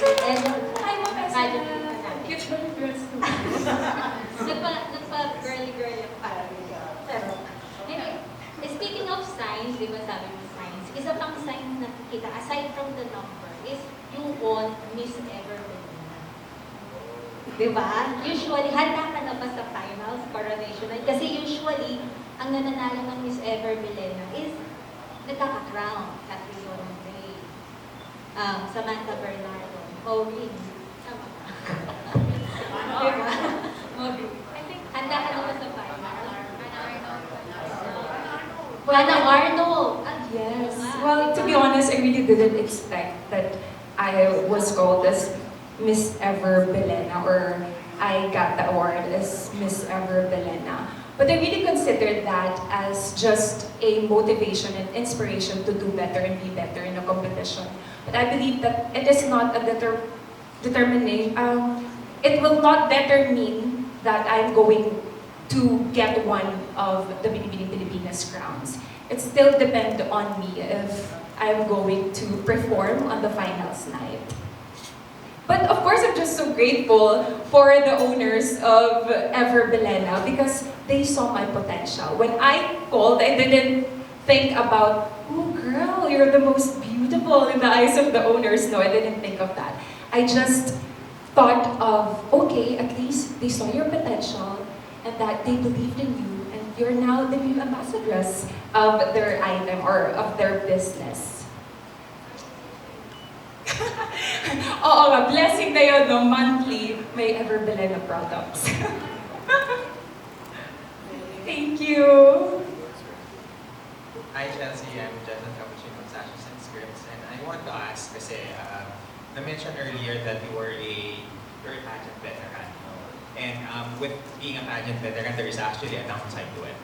And Ay, Pageant cute ba yung girls ko? nagpa-girly-girly ako parang. Pero, anyway, speaking of signs, di ba sabi mo signs, isa pang signs na kita, aside from the number, is yung on Miss Ever Belina. Di ba? Usually, handa ka na ba sa finals, coronation night? Kasi usually, ang nananalo ng Miss Ever Belina is nagkaka-crown, Catherine Bonante, Samantha Bernardo, Maureen, tama ba? Diba? Maureen. I think, handa ka na ba sa finals? Hannah Arnold! Yes. Well, to be honest, I really didn't expect that I was called as Miss Ever Belena, or I got the award as Miss Ever Belena. But I really considered that as just a motivation and inspiration to do better and be better in a competition. But I believe that it is not a determination. It will not determine that I'm going to get one of the Binibini Pilipinas crowns. It still depends on me if I'm going to perform on the finals night. But of course, I'm just so grateful for the owners of Ever Belena because they saw my potential. When I called, I didn't think about, oh girl, you're the most beautiful in the eyes of the owners. No, I didn't think of that. I just thought of, okay, at least they saw your potential and that they believed in you, and you're now the new ambassadress of their item or of their business. Oo nga, blessing na yun, no? Monthly, may Ever Belena products. Thank you. Hi Chelsea, I'm Jonathan Capuchin from Sashes and Scripts, and I want to ask kasi I mentioned earlier that you're a pageant veteran, and with being a pageant veteran, there is actually a downside to it.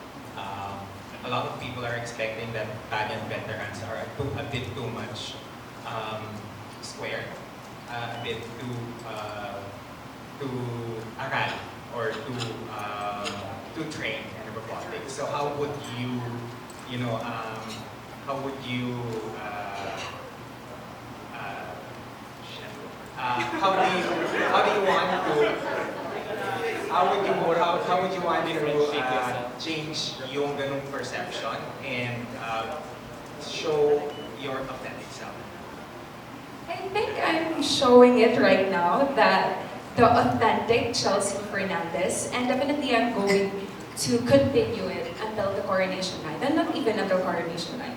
A lot of people are expecting that pageant veterans are a bit too much square, a bit too aral or too trained and robotic. So how would you, how would you want to change yung ganung perception and show your authentic self? I think I'm showing it right now, that the authentic Chelsea Fernandez, and definitely I'm going to continue it until the coronation night, and not even until coronation night,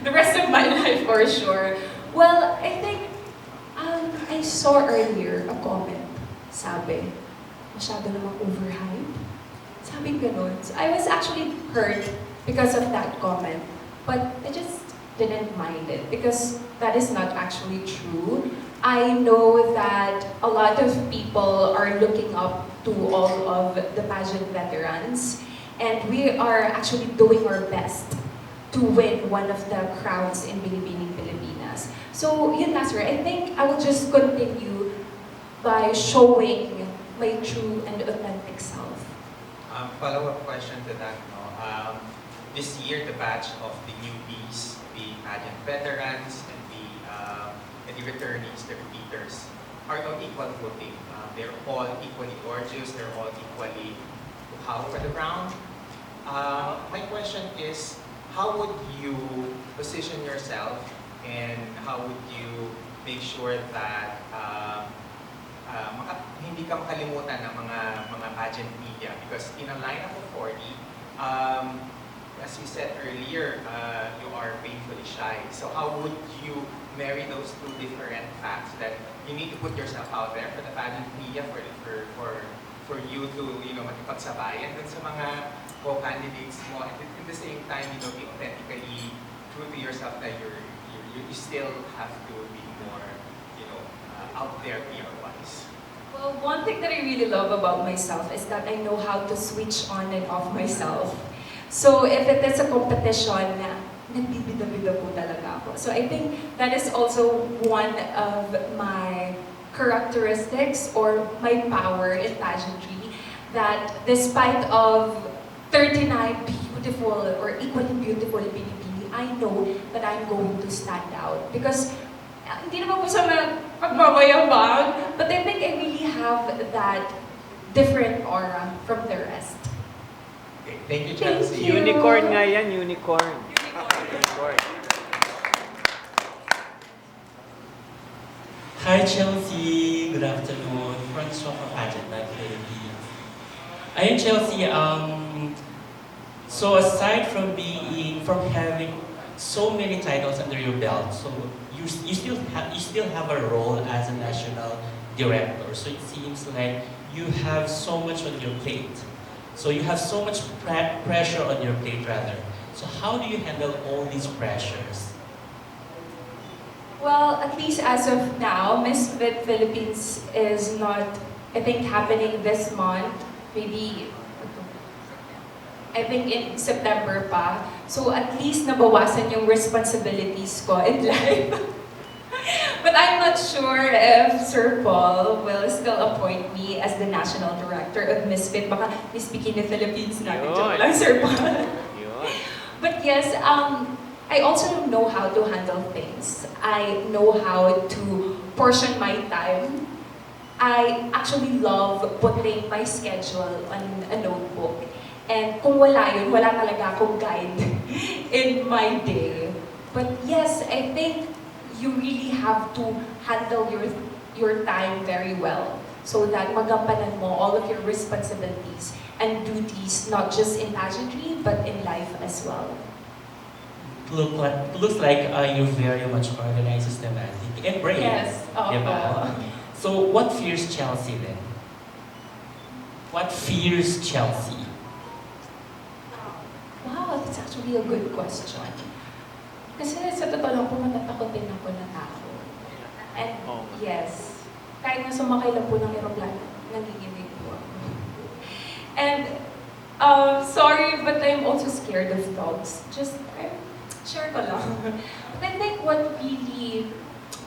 the rest of my life for sure. Well, I think I saw earlier a comment, sabi, masyado namang overhype. Sabi ganun. So I was actually hurt because of that comment, but I just didn't mind it because that is not actually true. I know that a lot of people are looking up to all of the pageant veterans, and we are actually doing our best to win one of the crowns in Binibini Pilipinas. So yun nga sir, I think I will just continue by showing my true and authentic self. Follow-up question to that. No? This year, the batch of the newbies, the pageant veterans, and the returnees, the repeaters, are on equal footing. They're all equally gorgeous. They're all equally how for the crown. My question is, how would you position yourself, and how would you make sure that hindi ka makalimutan ng mga pageant media? Because in a lineup of 40, as you said earlier, you are painfully shy. So how would you marry those two different facts, that you need to put yourself out there for the pageant media, for you to makipagsabayan dun sa mga co-candidates mo, and at the same time, be authentically true to yourself, that you still have to be more, out there PR-wise? Well, one thing that I really love about myself is that I know how to switch on and off myself. So if it is a competition, nagbibida-bida po talaga ako. So I think that is also one of my characteristics or my power in pageantry, that despite of 39 beautiful or equally beautiful Binibini, I know that I'm going to stand out. Because hindi naman po sa pagmamayabang. But I think I really have that different aura from the rest. Okay, thank you, Thank Chelsea. you. Unicorn nga yan, unicorn. Unicorn. Hi Chelsea, good afternoon. Francois from Pageant, Philippines. Ayun Chelsea, so aside from having so many titles under your belt, so you still have a role as a national director. So it seems like you have so much on your plate. So you have so much pressure on your plate rather. So how do you handle all these pressures? Well, at least as of now, Miss Fit Philippines is not, I think, happening this month. Maybe, I think in September pa. So at least nabawasan yung responsibilities ko in life. But I'm not sure if Sir Paul will still appoint me as the national director of Miss Fit. Baka Miss Bikini Philippines na. Yun. Joke lang, Sir Paul. Yun. But yes, I also know how to handle things. I know how to portion my time. I actually love putting my schedule on a notebook. And kung wala yun, wala talaga akong guide in my day. But yes, I think you really have to handle your time very well so that magampanan mo all of your responsibilities and duties, not just in pageantry, but in life as well. Looks like you're very much organized, systematic, and brave. Yes, Diba? So what fears Chelsea then? What fears Chelsea? Wow, that's actually a good question. Kasi sa totoo lang po, matatakot din ako na tao. And Oh. yes, kahit na sumakay lang po ng aeroplano, nanginginig po ako. And sorry, but I'm also scared of dogs. Share ko lang. But I think what really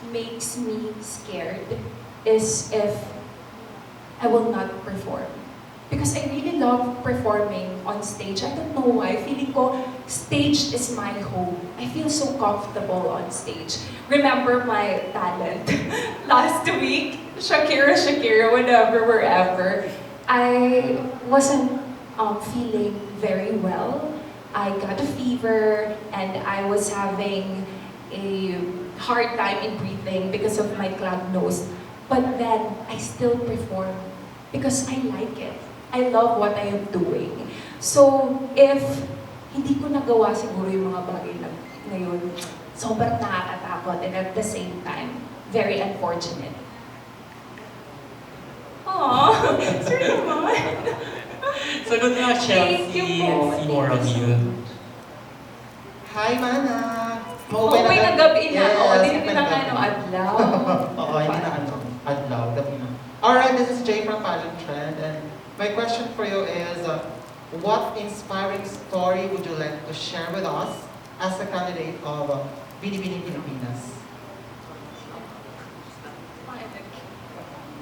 makes me scared is if I will not perform. Because I really love performing on stage. I don't know why. Feeling ko, stage is my home. I feel so comfortable on stage. Remember my talent last week? Shakira, whenever, wherever. I wasn't feeling very well. I got a fever and I was having a hard time in breathing because of my clogged nose. But then, I still perform because I like it. I love what I am doing. So, if hindi ko nagawa siguro yung mga bagay na yun, sobrang nakakatakot and at the same time, very unfortunate. Aww, sir naman. So good luck, Thank you Chelsea. po. See more of you. Hi, Mana! Okay na gabi na. Oo, Yes, hindi na nga nung adlaw. Oo, hindi na adlaw. Gabi na. Alright, this is Jay from Pageant Trend, and my question for you is, what inspiring story would you like to share with us as a candidate of Binibini Pilipinas?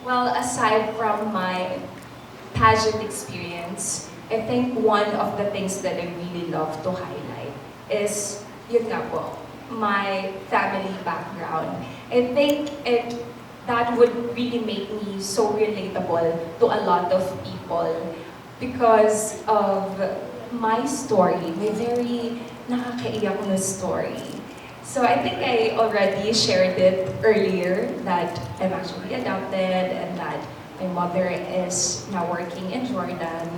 Well, aside from my pageant experience, I think one of the things that I really love to highlight is, yun nga po, my family background. I think that would really make me so relatable to a lot of people because of my story, my very nakakaiyak na story. So I think I already shared it earlier that I'm actually adopted and that my mother is now working in Jordan.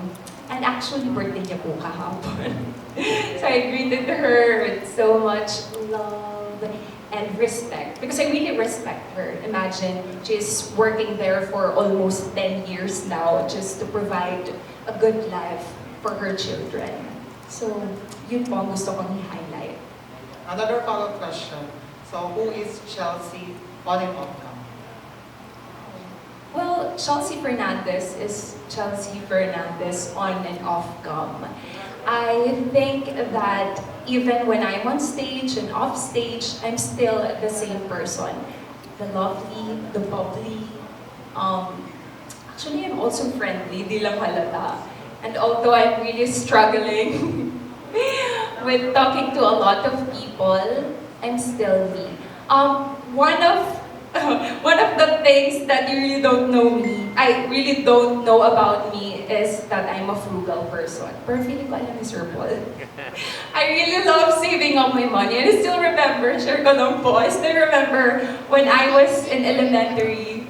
And actually, birthday niya po kahapon. So I greeted her with so much love and respect. Because I really respect her. Imagine, she's working there for almost 10 years now just to provide a good life for her children. So, yun po ang gusto kong i-highlight. Another follow-up question. So, who is Chelsea on and off cam? Well, Chelsea Fernandez is Chelsea Fernandez on and off cam. I think that even when I'm on stage and off stage, I'm still the same person. The lovely, the bubbly. Actually, I'm also friendly, di lang halata. And although I'm really struggling with talking to a lot of people, I'm still me. One of one of the things that you really don't know me, I really don't know about me is that I'm a frugal person. Pero feeling ko alam ni Sir Paul. I really love saving up my money. And I still remember, share ko lang po, I still remember when I was in elementary,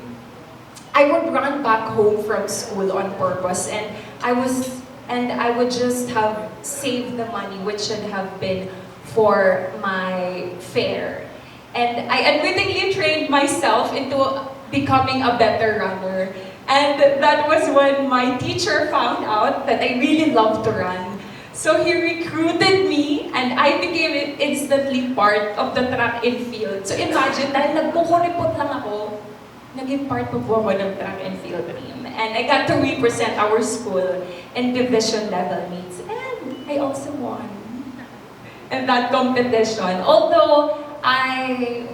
I would run back home from school on purpose and I would just have saved the money which should have been for my fare. And I unwittingly trained myself into becoming a better runner. And that was when my teacher found out that I really love to run. So he recruited me and I became instantly part of the track and field. So imagine, dahil nagpukuripot lang ako, naging part po ako ng track and field team. And I got to represent our school in division level meets. And I also won in that competition. Although, I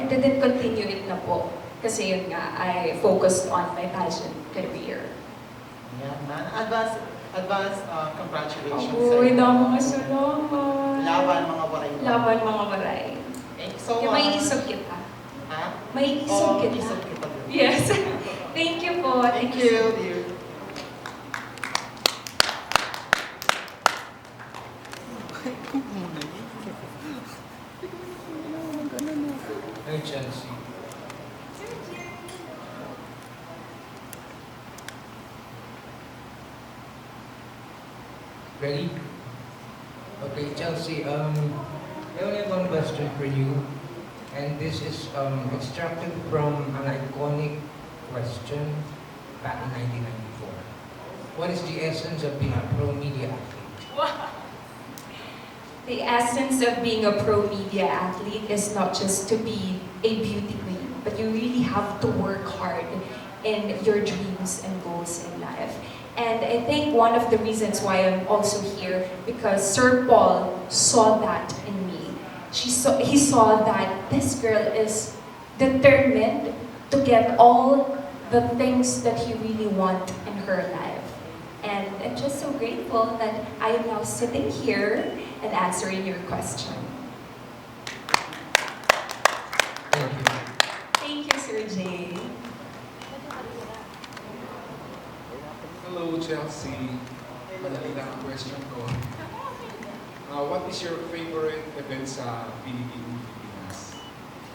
didn't continue it na po. Kasi yun nga, I focused on my pageant career. Yeah, man. Advance congratulations. Uy, damo mga salamat. Laban mga waray. Laban mga maray. Okay, so, Kaya may isog kita. Ha? May isog kita. Isog kita. Yes. Thank you po. Thank you, dear. Hey, Chelsea. Ready? Okay, Chelsea, I only have one question for you. And this is extracted from an iconic question back in 1994. What is the essence of being a pro-media athlete? The essence of being a pro-media athlete is not just to be a beauty queen, but you really have to work hard in your dreams and goals in life. And I think one of the reasons why I'm also here, because Sir Paul saw that in me. He saw that this girl is determined to get all the things that he really wants in her life. And I'm just so grateful that I am now sitting here and answering your question. Thank you. Thank you, Sir Jay. Hello, Chelsea. Madali lang ang question ko. What is your favorite event sa Binibini, Pilipinas?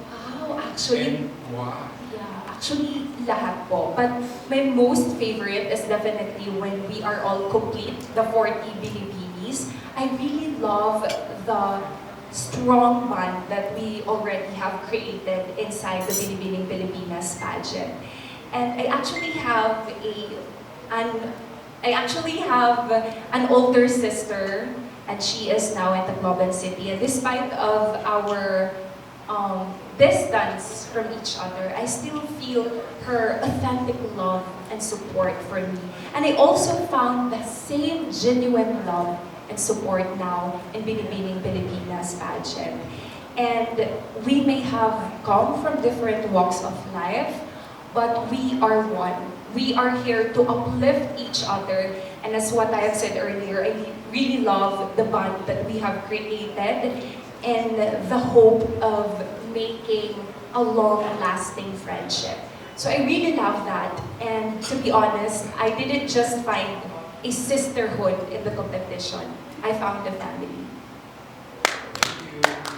Wow, actually, And why? yeah, actually lahat po. But my most favorite is definitely when we are all complete, the 40 Binibinis. I really love the strong bond that we already have created inside the Binibining Pilipinas pageant. And I actually have an older sister, and she is now in Tacloban City. And despite of our distance from each other, I still feel her authentic love and support for me. And I also found the same genuine love and support now in Binibining Pilipinas pageant. And we may have come from different walks of life, but we are one. We are here to uplift each other. And as what I have said earlier, I really love the bond that we have created and the hope of making a long-lasting friendship. So I really love that. And to be honest, I didn't just find a sisterhood in the competition. I found a family.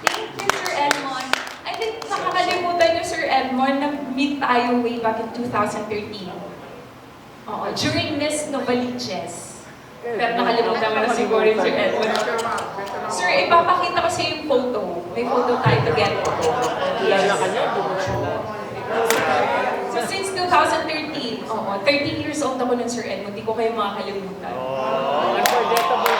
Thank you, Sir Edmond. I think nakakalimutan niyo, Sir Edmond, na meet tayo way back in 2013. Oo, during Miss Novaliches. Pero nakalimutan mo na siguro yung Sir Edmond. Sir, ipapakita ko sa yung photo. May photo tayo together. So since 2013, 13 years old ako nun, Sir Edmond. Hindi ko kayo makakalimutan. Unforgettable.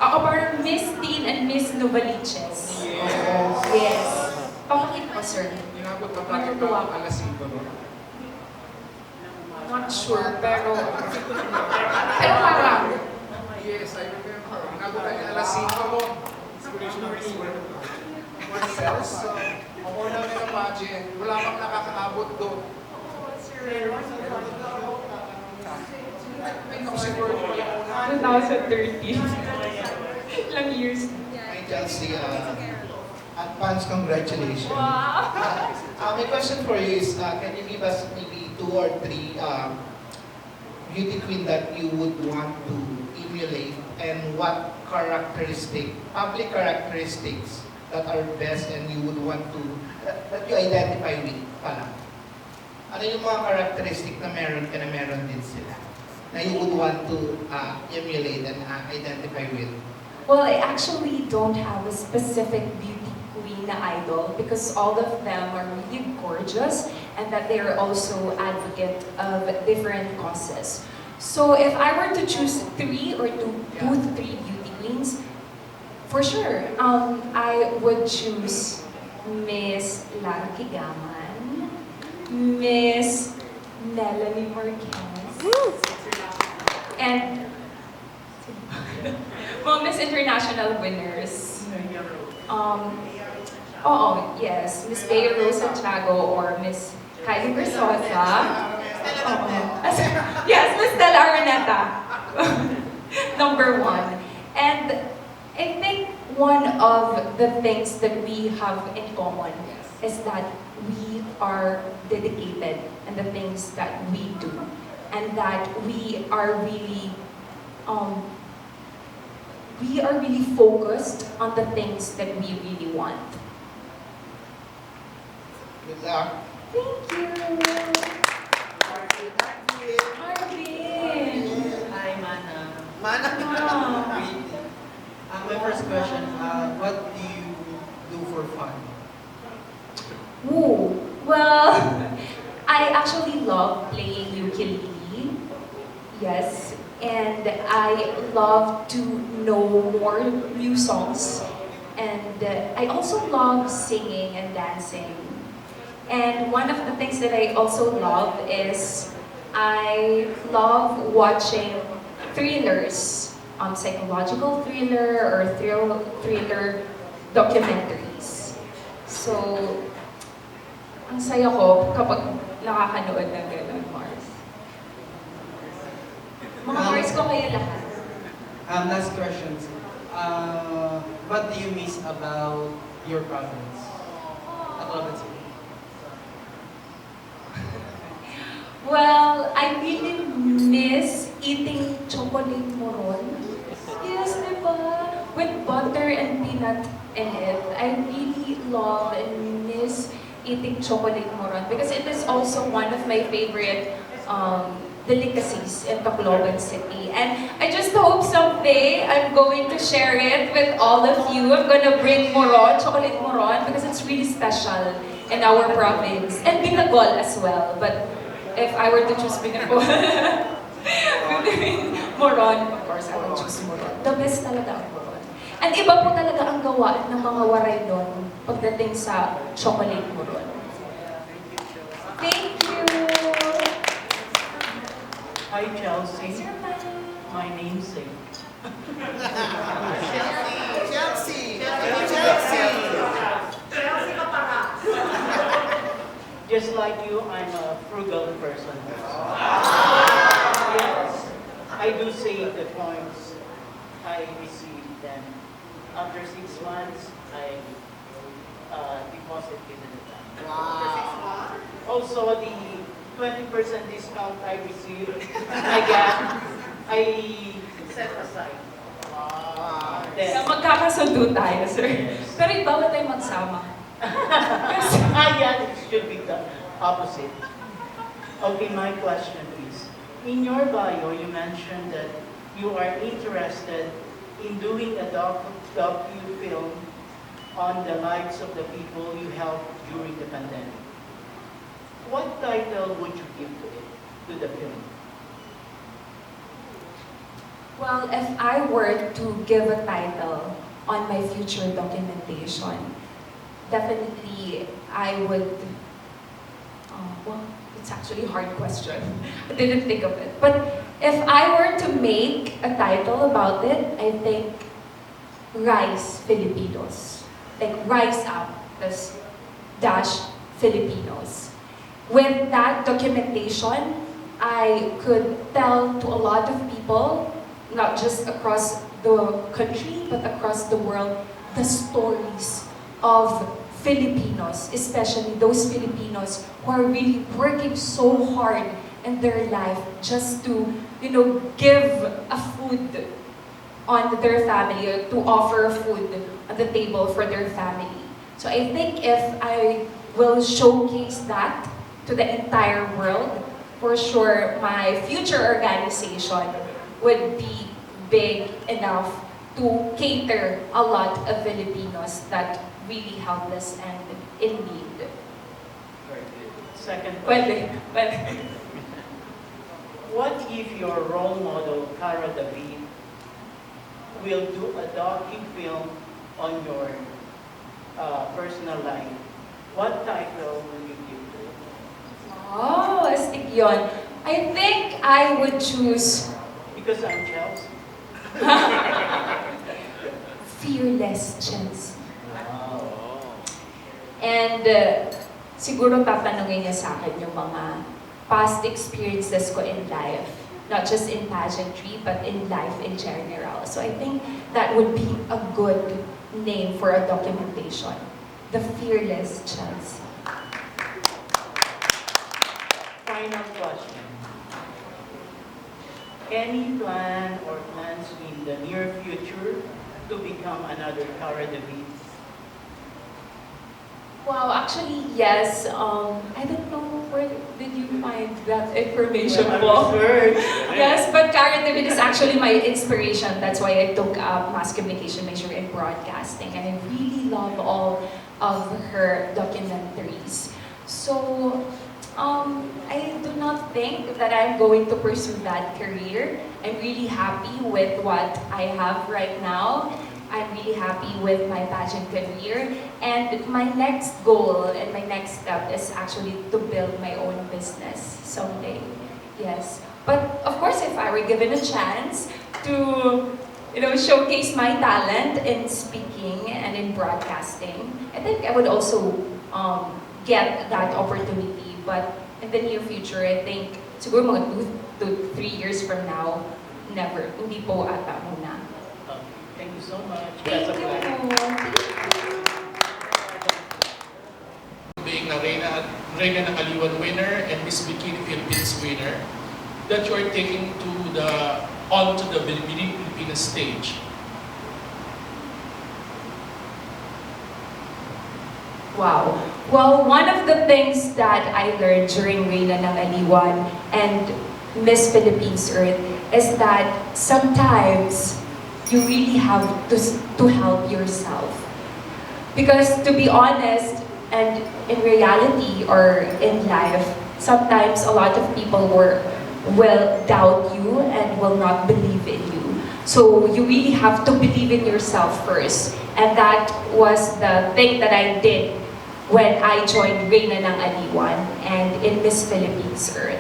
Ako parang Miss Teen and Miss Novaliches. Yes. Papakita ko, sir. Inabot na Matutuwa tayo ko. alas 5 no? Not sure, pero parang. Yes, I remember. Inabot tayo alas 5 mo. Marcels, ako namin ang pageant. Wala kang nakakaabot doon. Ay, ako siguro yung 2013. Ilang years. 19 Chelsea, advance congratulations. My question for you is, can you give us maybe 2 or 3 beauty queen that you would want to emulate, and what public characteristics that are best and you would want to, that you identify with pala? Ano yung mga characteristic na meron din sila na you would want to emulate and identify with? Well, I actually don't have a specific beauty queen na idol because all of them are really gorgeous and that they are also advocate of different causes. So if I were to choose 3 or 2 to 3 beauty queens, for sure, I would choose Miss Lara Kigaman, Miss Melanie Marquez, and well, Miss International winners. Yes, Miss Bea Rose Santiago or Miss Kylie Versosa. Yes, Miss Stella Araneta. Number 1. And I think one of the things that we have in common is that we are dedicated in the things that we do, and that we are really focused on the things that we really want. Good luck. Thank you. Marvin. Hi, Mana. Wow. My first question, what do you do for fun? Ooh, well, I actually love playing ukulele. Yes, and I love to know more new songs. And I also love singing and dancing. And one of the things that I also love is I love watching thrillers, psychological thriller or thriller documentaries. So, ang saya ko kapag nakakanood ng gano'n, Mars. Mga Mars ko kayo lahat. Last questions. What do you miss about your province? Tacloban City. Well, I really miss eating chocolate moron. Yes, diba? With butter and peanut in it. I really love and miss eating chocolate moron because it is also one of my favorite delicacies in Tacloban City. And I just hope someday I'm going to share it with all of you. I'm gonna bring moron, chocolate moron, because it's really special in our province. And binagol as well. But if I were to choose binagol, moron, of course, I would choose moron. The best talaga ang moron. And iba po talaga ang gawa ng mga waray doon pagdating sa chocolate moron. Thank you! Hi, Chelsea. My namesake. Chelsea! Just like you, I'm a frugal person. Yes, I do save the coins I receive them. After 6 months, I deposit it in the bank. Wow! Also, the 20% discount I receive, I set aside. Wow! Then, So, magkakasundo tayo, sir. Pero bawat tayo magsama. yeah, it should be the opposite. Okay, my question is, in your bio, you mentioned that you are interested in doing a docu-film on the lives of the people you helped during the pandemic. What title would you give to it, to the film? Well, if I were to give a title on my future documentation, definitely I would, well, it's actually a hard question. I didn't think of it. But if I were to make a title about it, I think Rise Filipinos. Like Rise Up, dash Filipinos. With that documentation, I could tell to a lot of people, not just across the country, but across the world, the stories of Filipinos, especially those Filipinos who are really working so hard in their life just to, give a food on their family, or to offer food on the table for their family. So I think if I will showcase that to the entire world, for sure my future organization would be big enough to cater a lot of Filipinos that really helpless and in need. Second Pwede, question. pwede. What if your role model, Cara David, will do a docu-film on your personal life? What title will you give to it? Oh, astig yun. I think I would choose Because I'm Chelsea. Fearless Chelsea. And siguro tatanungin niya sa akin yung mga past experiences ko in life. Not just in pageantry, but in life in general. So I think that would be a good name for a documentation. The Fearless Chelsea. Final question. Any plan or plans in the near future to become another Cara David? Wow, actually, yes. I don't know where did you find that information po. Yes, but Karen David is actually my inspiration. That's why I took up mass communication major in broadcasting. And I really love all of her documentaries. So, I do not think that I'm going to pursue that career. I'm really happy with what I have right now. I'm really happy with my pageant career. And my next goal and my next step is actually to build my own business someday. Yes. But of course, if I were given a chance to showcase my talent in speaking and in broadcasting, I think I would also get that opportunity. But in the near future, I think siguro mga 2 to 3 years from now, never. Hindi po ata muna. Thank you so much. Thank you. Being a Reyna ng Aliwan winner and Miss Bikini Philippines winner, that you are taking onto the Binibini Philippines stage. Wow. Well, one of the things that I learned during Reyna ng Aliwan and Miss Philippines Earth is that sometimes you really have to help yourself. Because to be honest, and in reality or in life, sometimes a lot of people will doubt you and will not believe in you. So you really have to believe in yourself first. And that was the thing that I did when I joined Reyna ng Aliwan and in Miss Philippines Earth.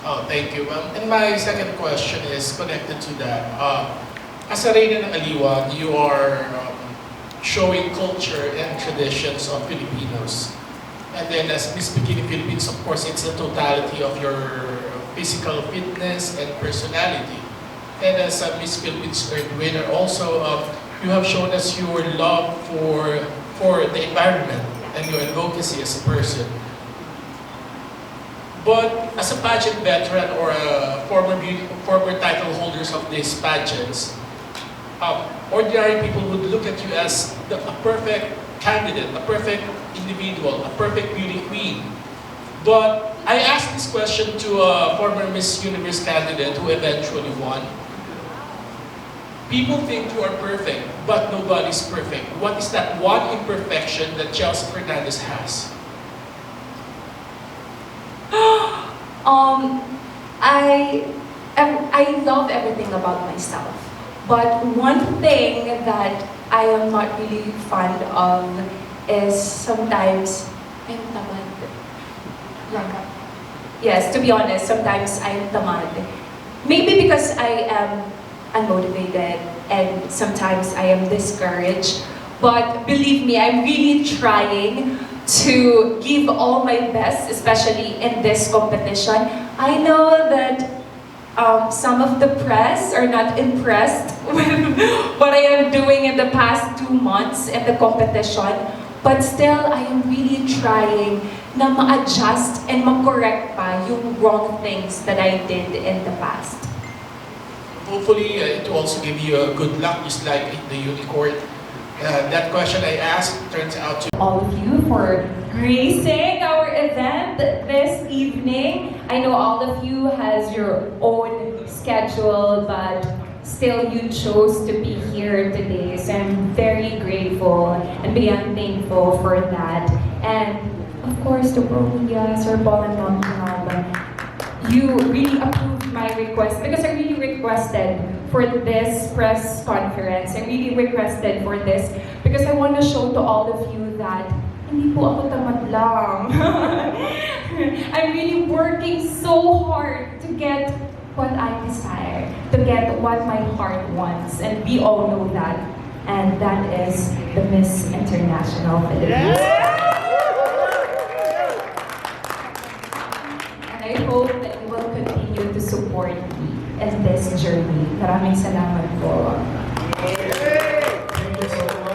Oh, thank you. And my second question is connected to that. As a Reyna ng Aliwan, you are showing culture and traditions of Filipinos. And then as Miss Bikini Philippines, of course, it's the totality of your physical fitness and personality. And as a Miss Philippines Earth winner, also you have shown us your love for the environment and your advocacy as a person. But as a pageant veteran or a former title holders of these pageants, ordinary people would look at you as a perfect candidate, a perfect individual, a perfect beauty queen. But I asked this question to a former Miss Universe candidate who eventually won. People think you are perfect, but nobody's perfect. What is that one imperfection that Chelsea Fernandez has? I love everything about myself. But one thing that I am not really fond of is sometimes I'm tamad. Yeah. Yes, to be honest, sometimes I'm tamad. Maybe because I am unmotivated and sometimes I am discouraged. But believe me, I'm really trying to give all my best, especially in this competition. I know that some of the press are not impressed with what I am doing in the past 2 months in the competition. But still, I am really trying na ma-adjust and ma-correct pa yung wrong things that I did in the past. Hopefully, it will also give you a good luck, just like the unicorn. That question I asked turns out to All of you for gracing our event this evening. I know all of you has your own schedule, but still you chose to be here today. So I'm very grateful and beyond thankful for that. And of course, to Promedia, Sir Paul and Ma'am Ronaldo, you really approved my request because I really requested for this press conference. I really requested for this because I want to show to all of you that hindi po ako tamad lang. I'm really working so hard to get what I desire, to get what my heart wants, and we all know that. And that is the Miss International Philippines. And I hope that you will continue to support me in this journey. Maraming salamat po.